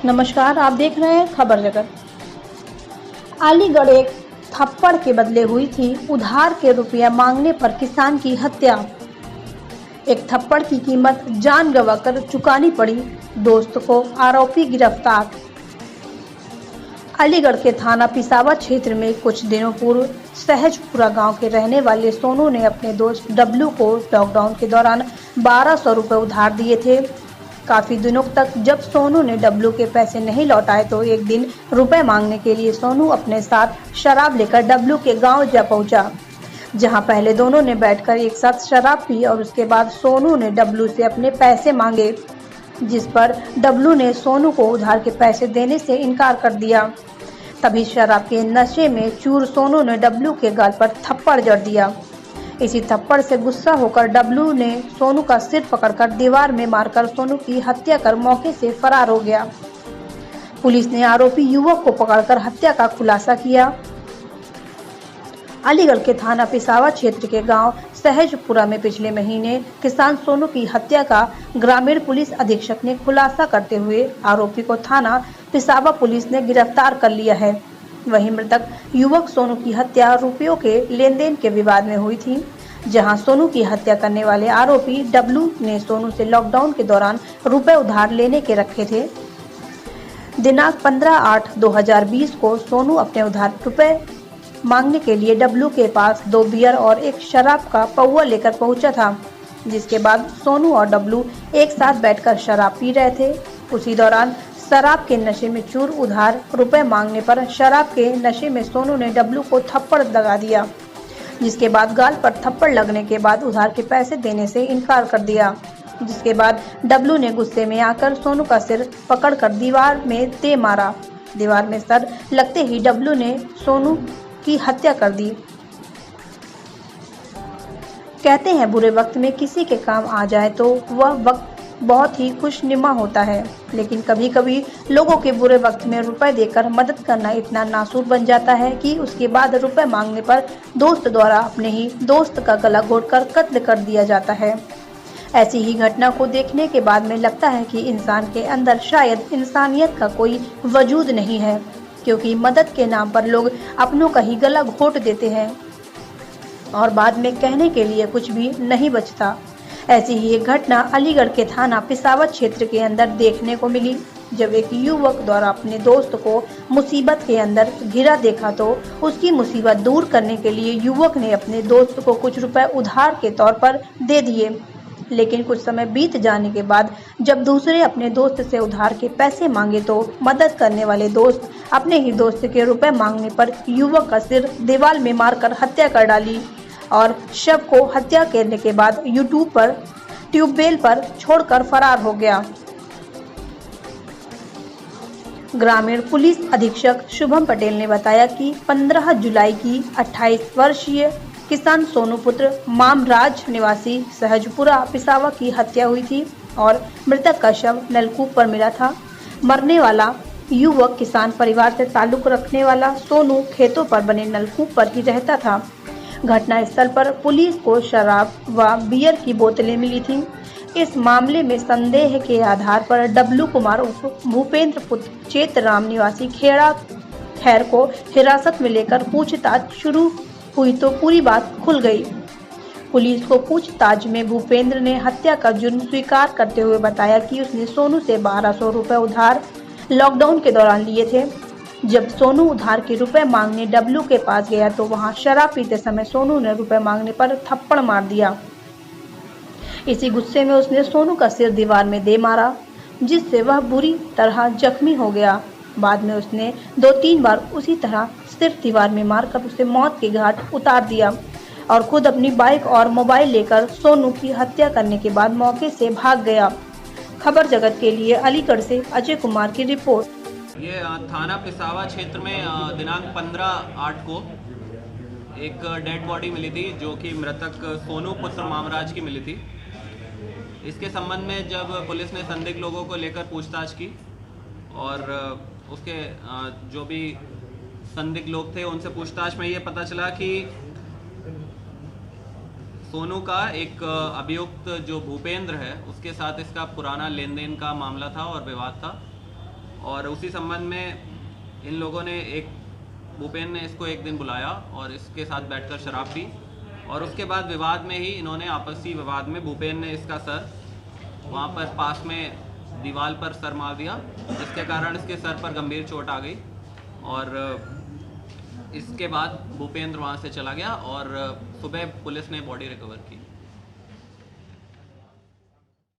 नमस्कार, आप देख रहे हैं खबर जगत। अलीगढ़ एक थप्पड़ के बदले हुई थी उधार के रुपया मांगने पर किसान की हत्या। एक थप्पड़ की कीमत जान गंवाकर चुकानी पड़ी, दोस्त को आरोपी गिरफ्तार। अलीगढ़ के थाना पिसावा क्षेत्र में कुछ दिनों पूर्व सहजपुरा गांव के रहने वाले सोनू ने अपने दोस्त डब्लू को लॉकडाउन के दौरान 1200 रुपए उधार दिए थे। काफी दिनों तक जब सोनू ने डब्लू के पैसे नहीं लौटाए तो एक दिन रुपए मांगने के लिए सोनू अपने साथ शराब लेकर डब्लू के गांव जा पहुंचा, जहां पहले दोनों ने बैठकर एक साथ शराब पी और उसके बाद सोनू ने डब्लू से अपने पैसे मांगे, जिस पर डब्लू ने सोनू को उधार के पैसे देने से इनकार कर दिया। तभी शराब के नशे में चूर सोनू ने डब्लू के गाल पर थप्पड़ जड़ दिया। इसी थप्पड़ से गुस्सा होकर डब्लू ने सोनू का सिर पकड़कर दीवार में मारकर सोनू की हत्या कर मौके से फरार हो गया। पुलिस ने आरोपी युवक को पकड़कर हत्या का खुलासा किया। अलीगढ़ के थाना पिसावा क्षेत्र के गांव सहजपुरा में पिछले महीने किसान सोनू की हत्या का ग्रामीण पुलिस अधीक्षक ने खुलासा करते हुए आरोपी को थाना पिसावा पुलिस ने गिरफ्तार कर लिया है। वहीं मृतक युवक सोनू की हत्या रुपयों के लेन देन के विवाद में हुई थी, जहां सोनू की हत्या करने वाले आरोपी डब्लू ने सोनू से लॉकडाउन के दौरान रुपए उधार लेने के रखे थे। दिनांक 15/8/2020 को सोनू अपने उधार रुपए मांगने के लिए डब्लू के पास 2 बियर और एक शराब का पौवा लेकर पहुंचा था, जिसके बाद सोनू और डब्लू एक साथ बैठकर शराब पी रहे थे। उसी दौरान शराब के नशे में चूर उधार रुपए मांगने पर शराब के नशे में सोनू ने डब्लू को थप्पड़ लगा दिया, जिसके बाद गाल पर थप्पड़ लगने के बाद उधार के पैसे देने से इनकार कर दिया। जिसके बाद डब्लू ने गुस्से में आकर सोनू का सिर पकड़कर दीवार में दे मारा। दीवार में सर लगते ही डब्लू ने सोनू की हत्या कर दी। कहते हैं बुरे वक्त में किसी के काम आ जाए तो वह वक्त बहुत ही खुशनुमा होता है, लेकिन कभी कभी लोगों के बुरे वक्त में रुपए देकर मदद करना इतना नासूर बन जाता है कि उसके बाद रुपए मांगने पर दोस्त द्वारा अपने ही दोस्त का गला घोटकर कत्ल कर दिया जाता है। ऐसी ही घटना को देखने के बाद में लगता है कि इंसान के अंदर शायद इंसानियत का कोई वजूद नहीं है, क्योंकि मदद के नाम पर लोग अपनों का ही गला घोट देते हैं और बाद में कहने के लिए कुछ भी नहीं बचता। ऐसी ही एक घटना अलीगढ़ के थाना पिसावा क्षेत्र के अंदर देखने को मिली, जब एक युवक द्वारा अपने दोस्त को मुसीबत के अंदर घिरा देखा तो उसकी मुसीबत दूर करने के लिए युवक ने अपने दोस्त को कुछ रुपए उधार के तौर पर दे दिए। लेकिन कुछ समय बीत जाने के बाद जब दूसरे अपने दोस्त से उधार के पैसे मांगे तो मदद करने वाले दोस्त अपने ही दोस्त के रुपए मांगने पर युवक का सिर दीवार में मारकर हत्या कर डाली और शव को हत्या करने के बाद ट्यूबवेल पर छोड़कर फरार हो गया। ग्रामीण पुलिस अधीक्षक शुभम पटेल ने बताया कि 15 जुलाई की 28 वर्षीय किसान सोनू पुत्र मामराज निवासी सहजपुरा पिसावा की हत्या हुई थी और मृतक का शव नलकूप पर मिला था। मरने वाला युवक किसान परिवार से ताल्लुक रखने वाला सोनू खेतों पर बने नलकूप पर ही रहता था। घटना स्थल पर पुलिस को शराब व बियर की बोतलें मिली थीं। इस मामले में संदेह के आधार पर डब्लू कुमार भूपेंद्र पुत्र चेतराम निवासी खेड़ा खैर को हिरासत में लेकर पूछताछ शुरू हुई तो पूरी बात खुल गई। पुलिस को पूछताछ में भूपेंद्र ने हत्या का जुर्म स्वीकार करते हुए बताया कि उसने सोनू से 1200 रुपए उधार लॉकडाउन के दौरान लिए थे। जब सोनू उधार के रुपए मांगने डब्लू के पास गया तो वहां शराब पीते समय सोनू ने रुपए मांगने पर थप्पड़ मार दिया। इसी गुस्से में उसने सोनू का सिर दीवार में दे मारा, जिससे वह बुरी तरह जख्मी हो गया। बाद में उसने 2-3 बार उसी तरह सिर दीवार में मारकर उसे मौत के घाट उतार दिया और खुद अपनी बाइक और मोबाइल लेकर सोनू की हत्या करने के बाद मौके से भाग गया। खबर जगत के लिए अलीगढ़ से अजय कुमार की रिपोर्ट। ये थाना पिसावा क्षेत्र में दिनांक 15/8 को एक डेड बॉडी मिली थी, जो कि मृतक सोनू पुत्र मामराज की मिली थी। इसके संबंध में जब पुलिस ने संदिग्ध लोगों को लेकर पूछताछ की और उसके जो भी संदिग्ध लोग थे उनसे पूछताछ में ये पता चला कि सोनू का एक अभियुक्त जो भूपेंद्र है उसके साथ इसका पुराना लेन देन का मामला था और विवाद था। और उसी संबंध में इन लोगों ने भूपेन ने इसको एक दिन बुलाया और इसके साथ बैठकर शराब पी और उसके बाद विवाद में ही इन्होंने आपसी विवाद में भूपेन ने इसका सर वहाँ पर पास में दीवार पर सर मार दिया, जिसके कारण इसके सर पर गंभीर चोट आ गई और इसके बाद भूपेंद्र वहाँ से चला गया और सुबह पुलिस ने बॉडी रिकवर की।